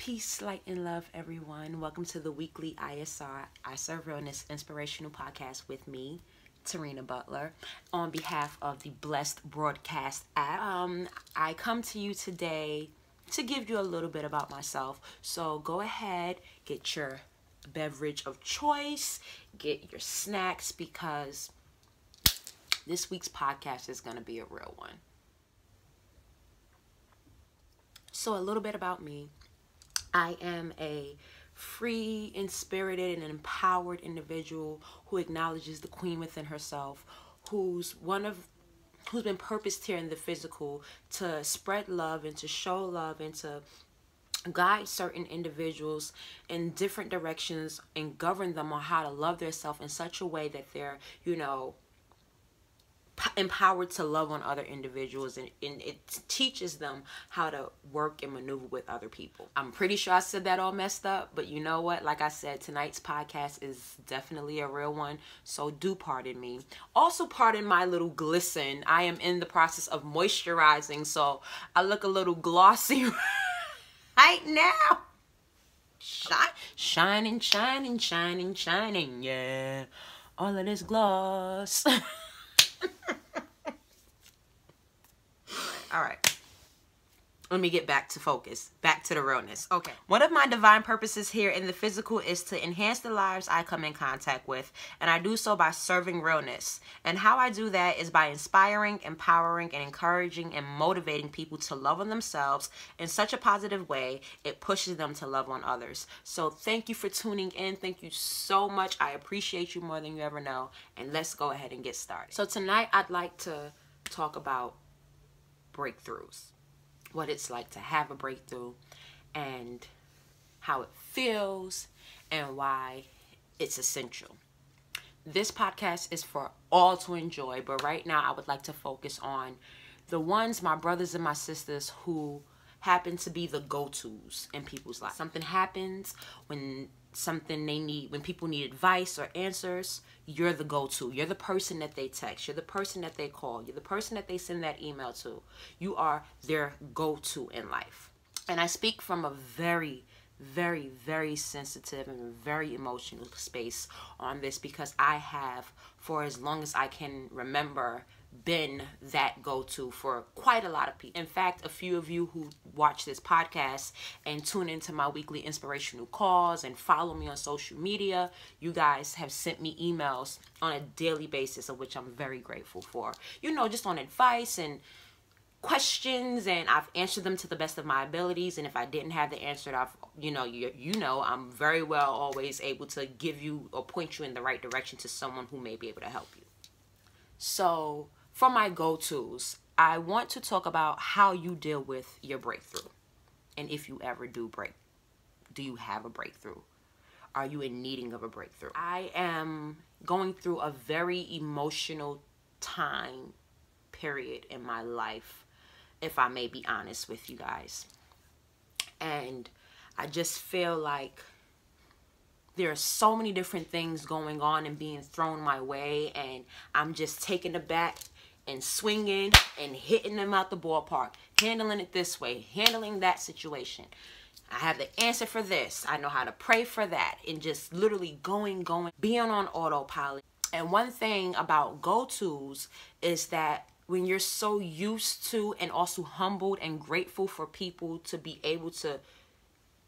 Peace, light, and love, everyone. Welcome to the weekly ISR, I Serve Realness Inspirational podcast with me, Tarina Butler, on behalf of the Blessed Broadcast app. I come to you today to give you a little bit about myself. So go ahead, get your beverage of choice, get your snacks, because this week's podcast is going to be a real one. So a little bit about me. I am a free, inspirited, and empowered individual who acknowledges the queen within herself, who's been purposed here in the physical to spread love and to show love and to guide certain individuals in different directions and govern them on how to love themselves in such a way that they're, empowered to love on other individuals, and it teaches them how to work and maneuver with other people. I'm pretty sure I said that all messed up, but you know what? Like I said, tonight's podcast is definitely a real one, so do pardon me. Also pardon my little glisten. I am in the process of moisturizing, so I look a little glossy right now. Shining, yeah. All of this gloss. All right. Let me get back to focus, back to the realness. Okay. One of my divine purposes here in the physical is to enhance the lives I come in contact with, and I do so by serving realness. And how I do that is by inspiring, empowering, and encouraging and motivating people to love on themselves in such a positive way, it pushes them to love on others. So thank you for tuning in. Thank you so much. I appreciate you more than you ever know. And let's go ahead and get started. So tonight I'd like to talk about breakthroughs. What it's like to have a breakthrough and how it feels and why it's essential. This podcast is for all to enjoy, but right now I would like to focus on the ones, my brothers and my sisters, who happen to be the go-tos in people's lives. Something happens when people need advice or answers, you're the go-to. You're the person that they text. You're the person that they call. You're the person that they send that email to. You are their go-to in life. And I speak from a very, very, very sensitive and very emotional space on this, because I have, for as long as I can remember, been that go-to for quite a lot of people. In fact, a few of you who watch this podcast and tune into my weekly inspirational calls and follow me on social media, you guys have sent me emails on a daily basis, of which I'm very grateful for. Just on advice and questions, and I've answered them to the best of my abilities. And if I didn't have the answer, I'm very well always able to give you or point you in the right direction to someone who may be able to help you. So for my go-tos, I want to talk about how you deal with your breakthrough. And if you ever do you have a breakthrough? Are you in needing of a breakthrough? I am going through a very emotional time period in my life, if I may be honest with you guys. And I just feel like there are so many different things going on and being thrown my way, and I'm just taking it back and swinging and hitting them out the ballpark, handling it this way, handling that situation. I have the answer for this. I know how to pray for that, and just literally going, being on autopilot. And one thing about go-tos is that when you're so used to and also humbled and grateful for people to be able to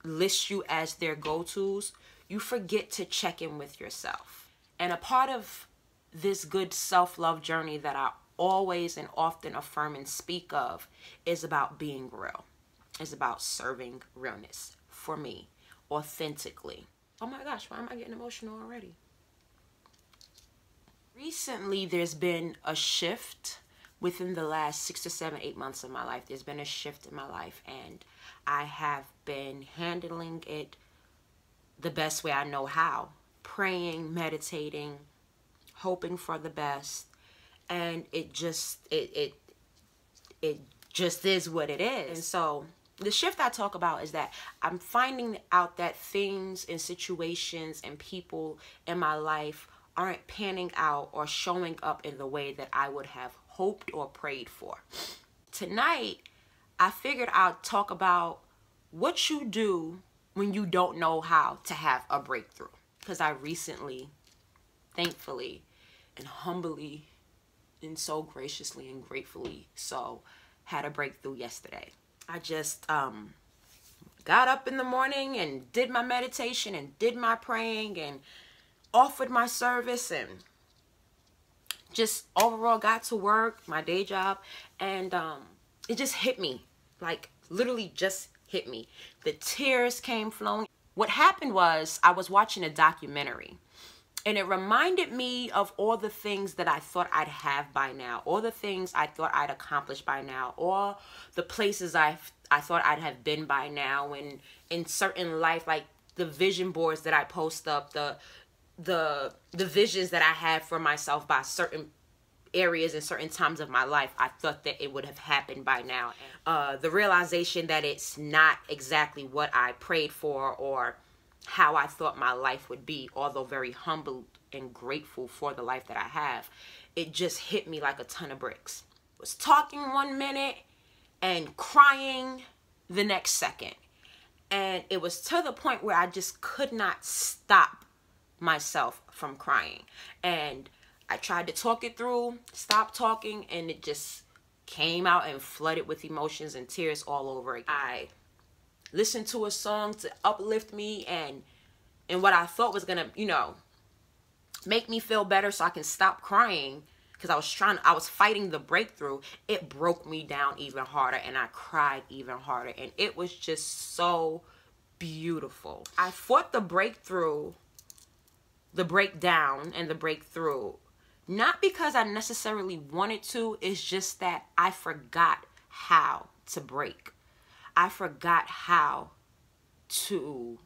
list you as their go-tos, you forget to check in with yourself. And a part of this good self-love journey that I always and often affirm and speak of is about being real. It's about serving realness for me, authentically. Oh my gosh, why am I getting emotional already? Recently, there's been a shift within the last 6 to 7, 8 months of my life. There's been a shift in my life, and I have been handling it the best way I know how. Praying, meditating, hoping for the best. And it just is what it is. And so the shift I talk about is that I'm finding out that things and situations and people in my life aren't panning out or showing up in the way that I would have hoped or prayed for. Tonight, I figured I'd talk about what you do when you don't know how to have a breakthrough. Because I recently, thankfully, and humbly, and so graciously and gratefully so, had a breakthrough yesterday. I just got up in the morning and did my meditation and did my praying and offered my service and just overall got to work, my day job, and it just hit me, like literally just hit me. The tears came flowing. What happened was I was watching a documentary, and it reminded me of all the things that I thought I'd have by now, all the things I thought I'd accomplished by now, all the places I thought I'd have been by now, and in certain life, like the vision boards that I post up, the visions that I had for myself by certain areas and certain times of my life, I thought that it would have happened by now. The realization that it's not exactly what I prayed for or how I thought my life would be, although very humbled and grateful for the life that I have, it just hit me like a ton of bricks. I was talking one minute and crying the next second. And it was to the point where I just could not stop myself from crying. And I tried to talk it through, stop talking, and it just came out and flooded with emotions and tears all over again. I listened to a song to uplift me and what I thought was gonna, you know, make me feel better so I can stop crying, because I was fighting the breakthrough. It broke me down even harder, and I cried even harder, and it was just so beautiful. I fought the breakthrough, the breakdown and the breakthrough, not because I necessarily wanted to. It's just that I forgot how to break. I forgot how to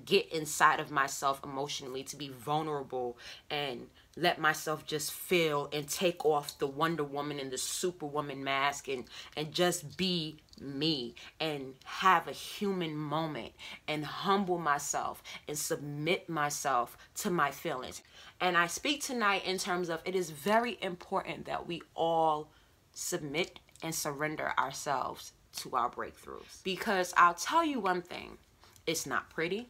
get inside of myself emotionally, to be vulnerable and let myself just feel and take off the Wonder Woman and the Superwoman mask and just be me and have a human moment and humble myself and submit myself to my feelings. And I speak tonight in terms of it is very important that we all submit and surrender ourselves to our breakthroughs. Because I'll tell you one thing, it's not pretty.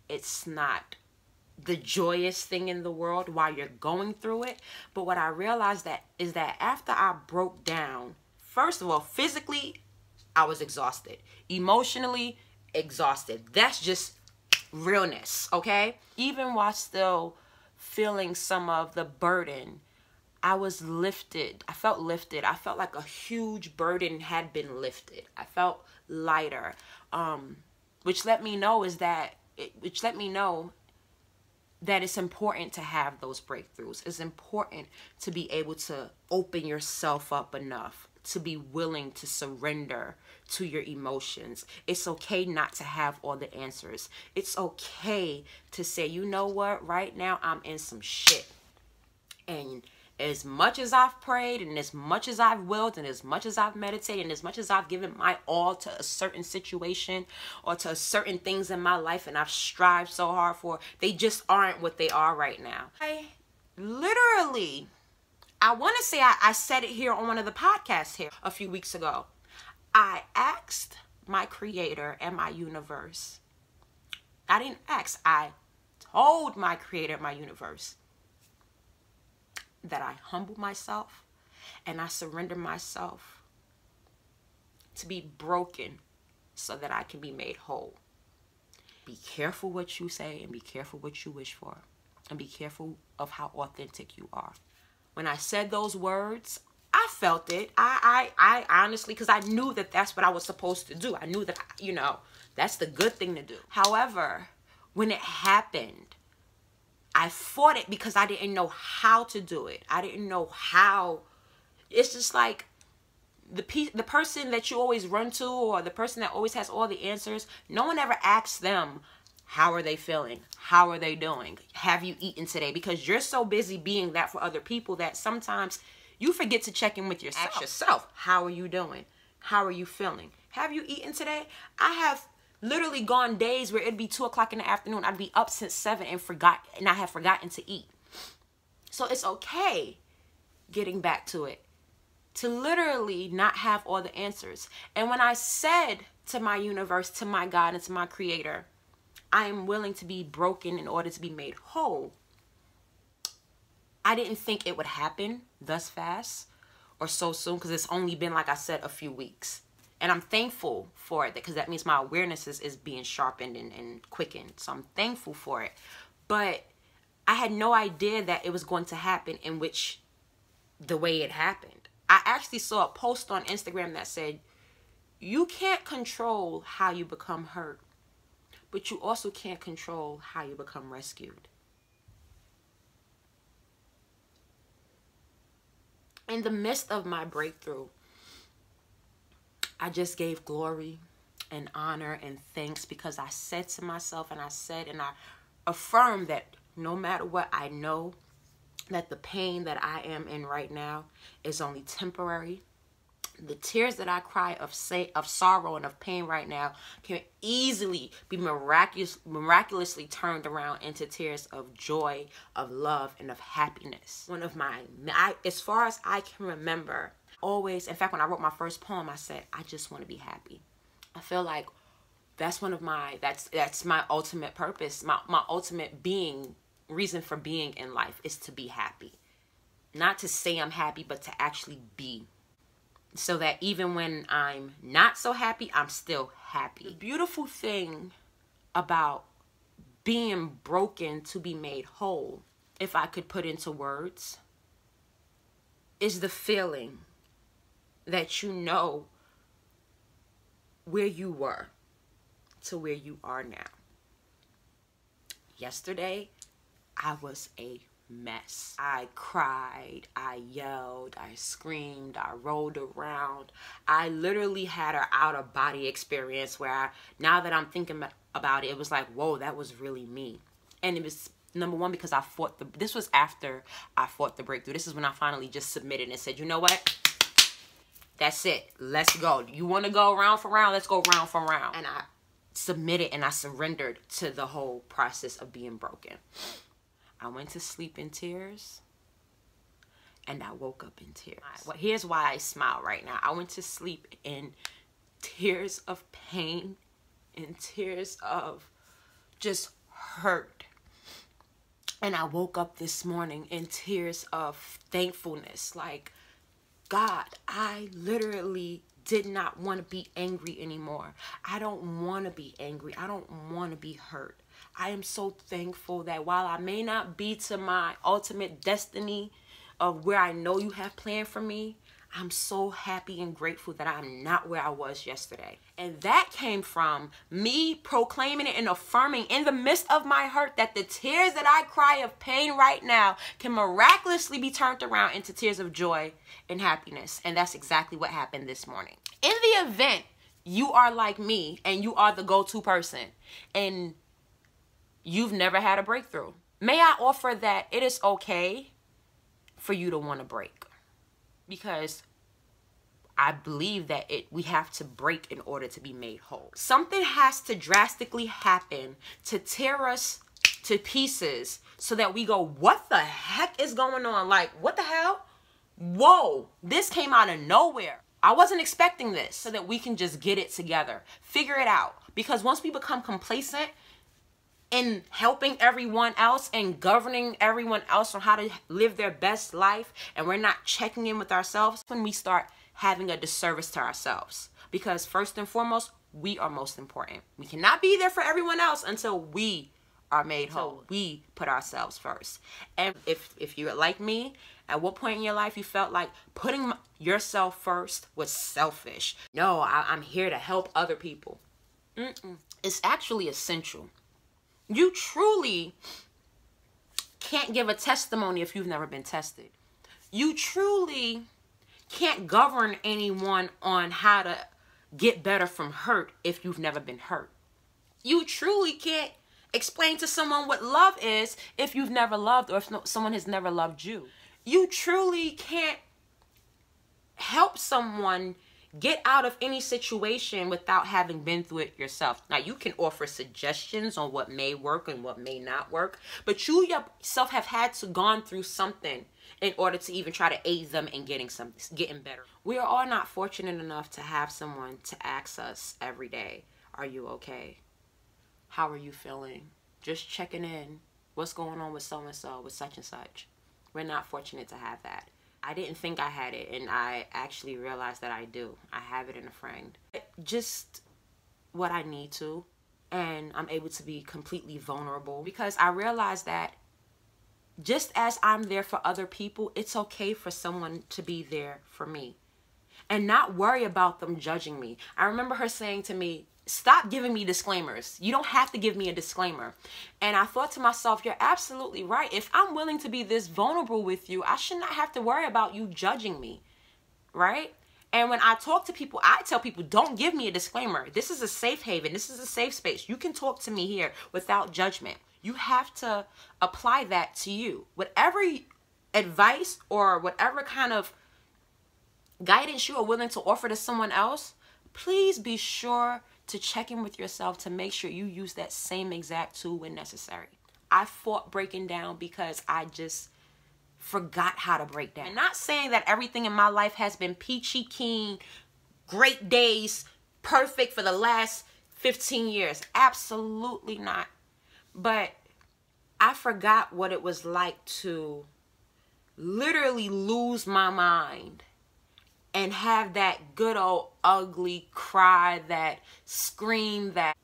It's not the joyous thing in the world while you're going through it. But what I realized is that after I broke down, first of all, physically, I was exhausted. Emotionally, exhausted. That's just realness, okay? Even while still feeling some of the burden, I was lifted. I felt lifted. I felt like a huge burden had been lifted. I felt lighter, which let me know that it's important to have those breakthroughs. It's important to be able to open yourself up enough to be willing to surrender to your emotions. It's okay not to have all the answers. It's okay to say, you know what, right now I'm in some shit. And as much as I've prayed and as much as I've willed and as much as I've meditated and as much as I've given my all to a certain situation or to certain things in my life and I've strived so hard for, they just aren't what they are right now. I want to say I said it here on one of the podcasts here a few weeks ago. I asked my creator and my universe. I didn't ask. I told my creator and my universe that I humble myself and I surrender myself to be broken so that I can be made whole. Be careful what you say and be careful what you wish for, and be careful of how authentic you are. When I said those words, I felt it. I honestly, because I knew that that's what I was supposed to do. I knew that, you know, that's the good thing to do. However, when it happened, I fought it because I didn't know how to do it. I didn't know how. It's just like the person that you always run to, or the person that always has all the answers. No one ever asks them, how are they feeling? How are they doing? Have you eaten today? Because you're so busy being that for other people that sometimes you forget to check in with yourself. Ask yourself, how are you doing? How are you feeling? Have you eaten today? I have literally gone days where it'd be 2 o'clock in the afternoon. I'd be up since 7 and I have forgotten to eat. So it's okay getting back to it, to literally not have all the answers. And when I said to my universe, to my God, and to my creator, I am willing to be broken in order to be made whole, I didn't think it would happen thus fast or so soon, because it's only been, like I said, a few weeks. And I'm thankful for it, because that means my awareness is being sharpened and quickened. So I'm thankful for it. But I had no idea that it was going to happen in which the way it happened. I actually saw a post on Instagram that said, you can't control how you become hurt, but you also can't control how you become rescued. In the midst of my breakthrough, I just gave glory and honor and thanks, because I said to myself, and I affirmed that no matter what, I know that the pain that I am in right now is only temporary. The tears that I cry of sorrow and of pain right now can easily be miraculously turned around into tears of joy, of love, and of happiness. One of as far as I can remember, always, in fact, when I wrote my first poem, I said, I just want to be happy. I feel like that's one of that's my ultimate purpose, my ultimate reason for being in life is to be happy. Not to say I'm happy, but to actually be. So that even when I'm not so happy, I'm still happy. The beautiful thing about being broken to be made whole, if I could put into words, is the feeling that you know where you were to where you are now. Yesterday, I was a mess. I cried, I yelled, I screamed, I rolled around. I literally had an out-of-body experience where now that I'm thinking about it, it was like, whoa, that was really me. And it was, number one, because this was after I fought the breakthrough. This is when I finally just submitted and said, you know what? That's it. Let's go. You want to go round for round? Let's go round for round. And I submitted and I surrendered to the whole process of being broken. I went to sleep in tears, and I woke up in tears. Well, here's why I smile right now. I went to sleep in tears of pain, in tears of just hurt. And I woke up this morning in tears of thankfulness. Like, God, I literally did not want to be angry anymore. I don't want to be angry. I don't want to be hurt. I am so thankful that while I may not be to my ultimate destiny of where I know you have planned for me, I'm so happy and grateful that I'm not where I was yesterday. And that came from me proclaiming it and affirming in the midst of my hurt that the tears that I cry of pain right now can miraculously be turned around into tears of joy and happiness. And that's exactly what happened this morning. In the event you are like me and you are the go-to person and you've never had a breakthrough, may I offer that it is okay for you to want to break. Because I believe that we have to break in order to be made whole. Something has to drastically happen to tear us to pieces so that we go, what the heck is going on? Like, what the hell? Whoa, this came out of nowhere. I wasn't expecting this, so that we can just get it together, figure it out. Because once we become complacent in helping everyone else and governing everyone else on how to live their best life, and we're not checking in with ourselves, when we start having a disservice to ourselves. Because first and foremost, we are most important. We cannot be there for everyone else until we are made whole. We put ourselves first. And if you're like me, at what point in your life you felt like putting yourself first was selfish? No, I'm here to help other people. It's actually essential. You truly can't give a testimony if you've never been tested. You truly can't govern anyone on how to get better from hurt if you've never been hurt. You truly can't explain to someone what love is if you've never loved, or if someone has never loved you. You truly can't help someone Get out of any situation without having been through it yourself. Now, you can offer suggestions on what may work and what may not work, but you yourself have had to gone through something in order to even try to aid them in getting better. We are all not fortunate enough to have someone to ask us every day, are you okay? How are you feeling? Just checking in. What's going on with so-and-so, with such and such? We're not fortunate to have that. I didn't think I had it, and I actually realized that I do. I have it in a friend. Just what I need to, and I'm able to be completely vulnerable because I realized that just as I'm there for other people, it's okay for someone to be there for me and not worry about them judging me. I remember her saying to me, stop giving me disclaimers. You don't have to give me a disclaimer. And I thought to myself, you're absolutely right. If I'm willing to be this vulnerable with you, I should not have to worry about you judging me, right? And when I talk to people, I tell people, don't give me a disclaimer. This is a safe haven. This is a safe space. You can talk to me here without judgment. You have to apply that to you. Whatever advice or whatever kind of guidance you are willing to offer to someone else, please be sure to check in with yourself to make sure you use that same exact tool when necessary. I fought breaking down because I just forgot how to break down. And not saying that everything in my life has been peachy keen, great days, perfect for the last 15 years. Absolutely not. But I forgot what it was like to literally lose my mind and have that good old ugly cry, that scream, that,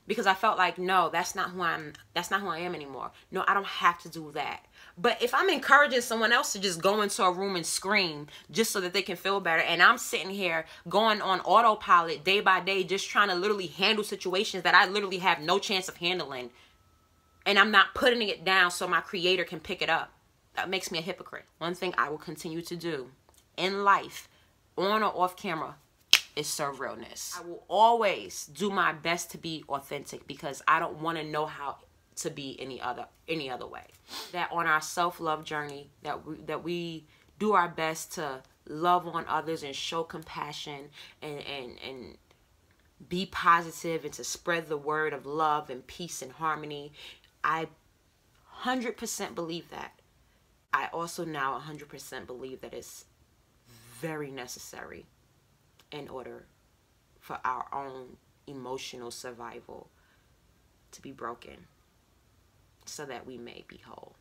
because I felt like, no, that's not who I am anymore. No, I don't have to do that. But if I'm encouraging someone else to just go into a room and scream just so that they can feel better, and I'm sitting here going on autopilot day by day, just trying to literally handle situations that I literally have no chance of handling, and I'm not putting it down so my creator can pick it up, that makes me a hypocrite. One thing I will continue to do in life, on or off camera, is serve realness. I will always do my best to be authentic because I don't want to know how to be any other way. That on our self-love journey, that we do our best to love on others and show compassion and be positive and to spread the word of love and peace and harmony. I 100% believe that. I also now 100% believe that it's very necessary in order for our own emotional survival to be broken so that we may be whole.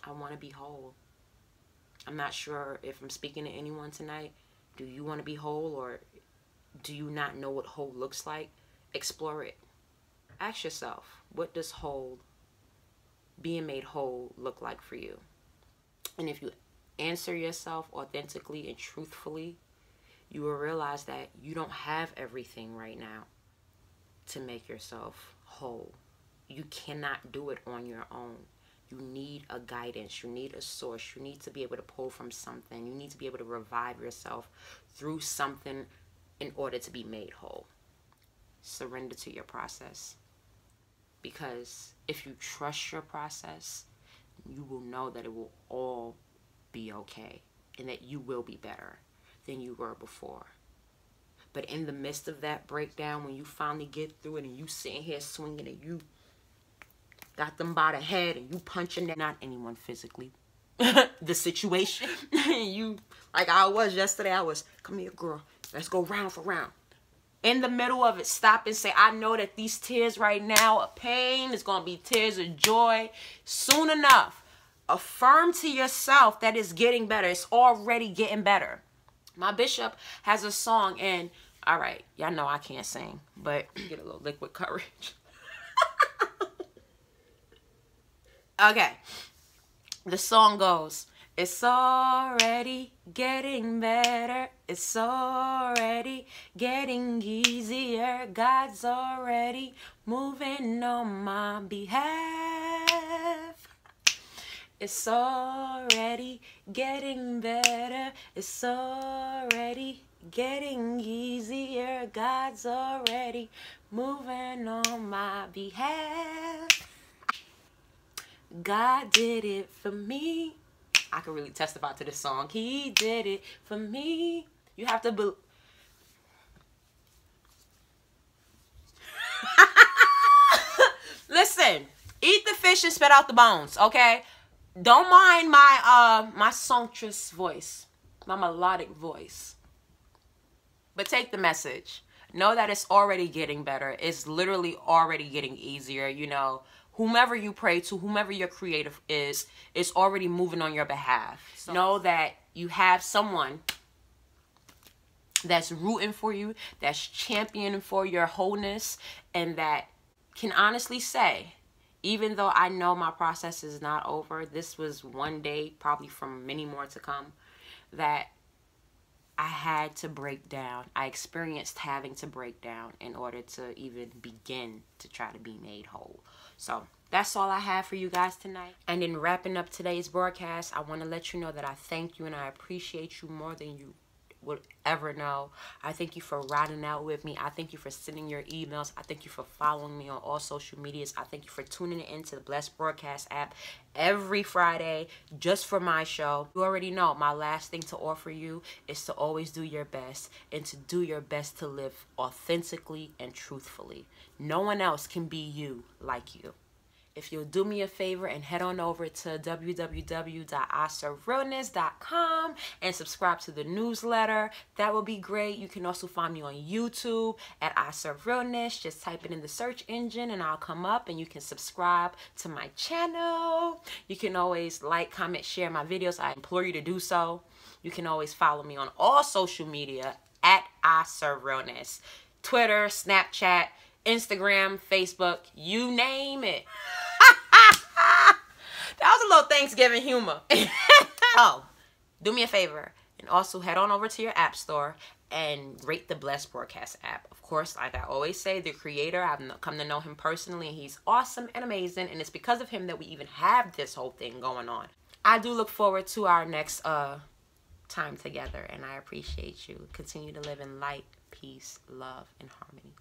I want to be whole. I'm not sure if I'm speaking to anyone tonight. Do you want to be whole, or do you not know what whole looks like? Explore it. Ask yourself, what does whole, being made whole, look like for you? And if you answer yourself authentically and truthfully, you will realize that you don't have everything right now to make yourself whole. You cannot do it on your own. You need a guidance. You need a source. You need to be able to pull from something. You need to be able to revive yourself through something in order to be made whole. Surrender to your process. Because if you trust your process, you will know that it will all be okay and that you will be better than you were before. But in the midst of that breakdown, when you finally get through it and you sitting here swinging and you got them by the head and you punching them, not anyone physically, the situation, you, like I was yesterday, I was, come here girl, let's go round for round. In the middle of it, stop and say, I know that these tears right now are pain. It's going to be tears of joy. Soon enough, affirm to yourself that it's getting better. It's already getting better. My bishop has a song, and all right, y'all know I can't sing, but get a little liquid courage. Okay, the song goes, it's already getting better. It's already getting easier. God's already moving on my behalf. It's already getting better. It's already getting easier. God's already moving on my behalf. God did it for me. I can really testify to this song. He did it for me. You have to Listen, eat the fish and spit out the bones, okay? Don't mind my my sumptuous voice, my melodic voice. But take the message. Know that it's already getting better. It's literally already getting easier. You know, whomever you pray to, whomever your creative is, it's already moving on your behalf. So know that you have someone that's rooting for you, that's championing for your wholeness, and that can honestly say, even though I know my process is not over, this was one day, probably from many more to come, that I had to break down. I experienced having to break down in order to even begin to try to be made whole. So that's all I have for you guys tonight. And in wrapping up today's broadcast, I want to let you know that I thank you and I appreciate you more than you would ever know. I thank you for riding out with me. I thank you for sending your emails. I thank you for following me on all social medias. I thank you for tuning into the Blessed Broadcast app every Friday just for my show. You already know my last thing to offer you is to always do your best and to do your best to live authentically and truthfully. No one else can be you like you. If you'll do me a favor and head on over to www.iserverealness.com and subscribe to the newsletter, that would be great. You can also find me on YouTube at I Serve Realness. Just type it in the search engine and I'll come up and you can subscribe to my channel. You can always like, comment, share my videos. I implore you to do so. You can always follow me on all social media at I Serve Realness. Twitter, Snapchat, Instagram, Facebook, you name it. That was a little Thanksgiving humor. Oh, do me a favor and also head on over to your app store and rate the Blessed Broadcast app. Of course, like I always say, the creator, I've come to know him personally, and he's awesome and amazing, and it's because of him that we even have this whole thing going on. I do look forward to our next time together, and I appreciate you. Continue to live in light, peace, love, and harmony.